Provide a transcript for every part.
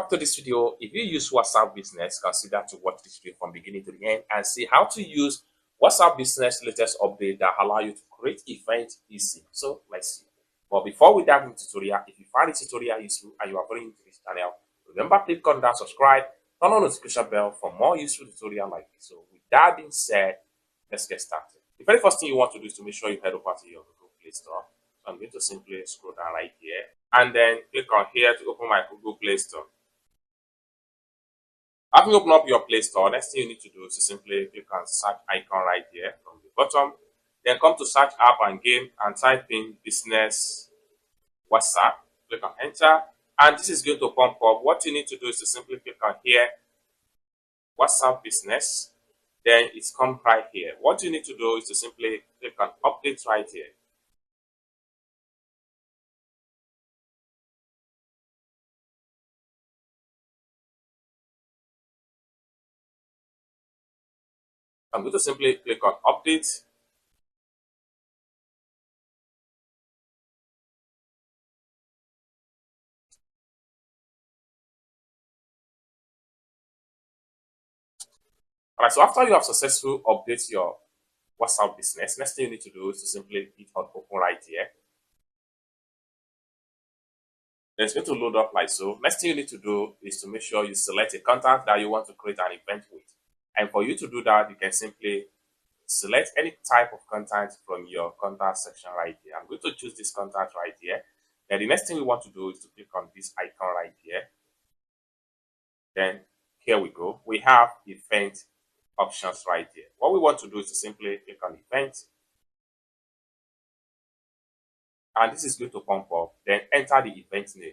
back to this video. If you use WhatsApp Business, consider to watch this video from beginning to the end and see how to use WhatsApp Business latest update that allow you to create events easy. So let's see. But before we dive into the tutorial, if you find this tutorial useful and you are very new to this channel, remember click on that subscribe, turn on the notification bell for more useful tutorial like this. So with that being said, let's get started. The very first thing you want to do is to make sure you head over to your Google Play Store. So I'm going to simply scroll down right here and then click on here to open my Google Play Store. After you open up your Play Store, next thing you need to do is to simply click on search icon right here from the bottom. Then come to search app and game and type in business WhatsApp. Click on enter and this is going to pop up. What you need to do is to simply click on here WhatsApp business. Then it's come right here. What you need to do is to simply click on update right here. I'm going to simply click on update. Alright, so after you have successfully updated your WhatsApp business, next thing you need to do is to simply hit on open right here. Then it's going to load up like so. Next thing you need to do is to make sure you select a contact that you want to create an event with. And for you to do that, you can simply select any type of content from your contact section right here. I'm going to choose this contact right here. Then the next thing we want to do is to click on this icon right here. Then here we go. We have event options right here. What we want to do is to simply click on event. And this is going to pop up. Then enter the event name.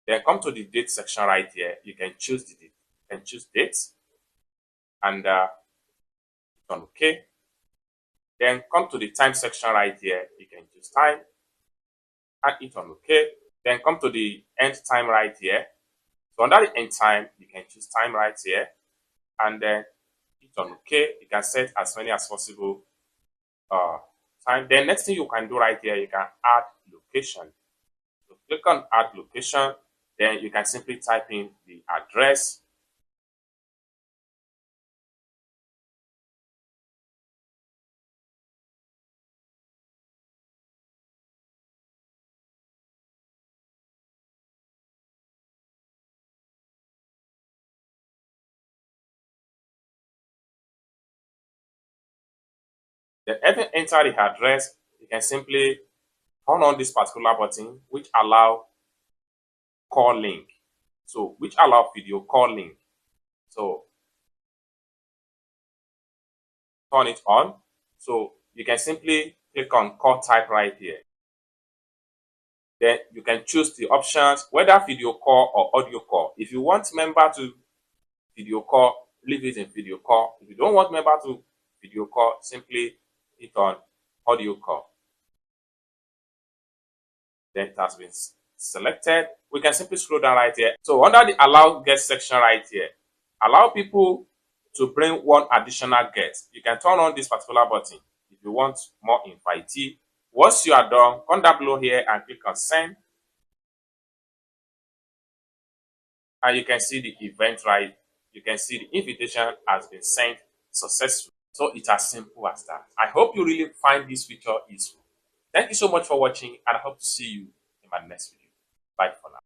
Then come to the date section right here. You can choose the date. You can choose dates and click on OK. Then come to the time section right here. You can choose time and hit on OK. Then come to the end time right here. So under the end time, you can choose time right here and then hit on OK. You can set as many as possible time. Then next thing you can do right here, you can add location. So click on add location. Then you can simply type in the address. Then after enter the address, you can simply turn on this particular button which allow call link. So which allow video call link. So turn it on. So you can simply click on call type right here. Then you can choose the options whether video call or audio call. If you want member to video call, leave it in video call. If you don't want member to video call, simply hit on audio call. Then it has been selected. We can simply scroll down right here. So under the allow guest section right here, allow people to bring one additional guest. You can turn on this particular button if you want more invitee. Once you are done, come down below here and click on send. And you can see the event right. You can see the invitation has been sent successfully. So it's as simple as that. I hope you really find this feature useful. Thank you so much for watching and I hope to see you in my next video. Bye for now.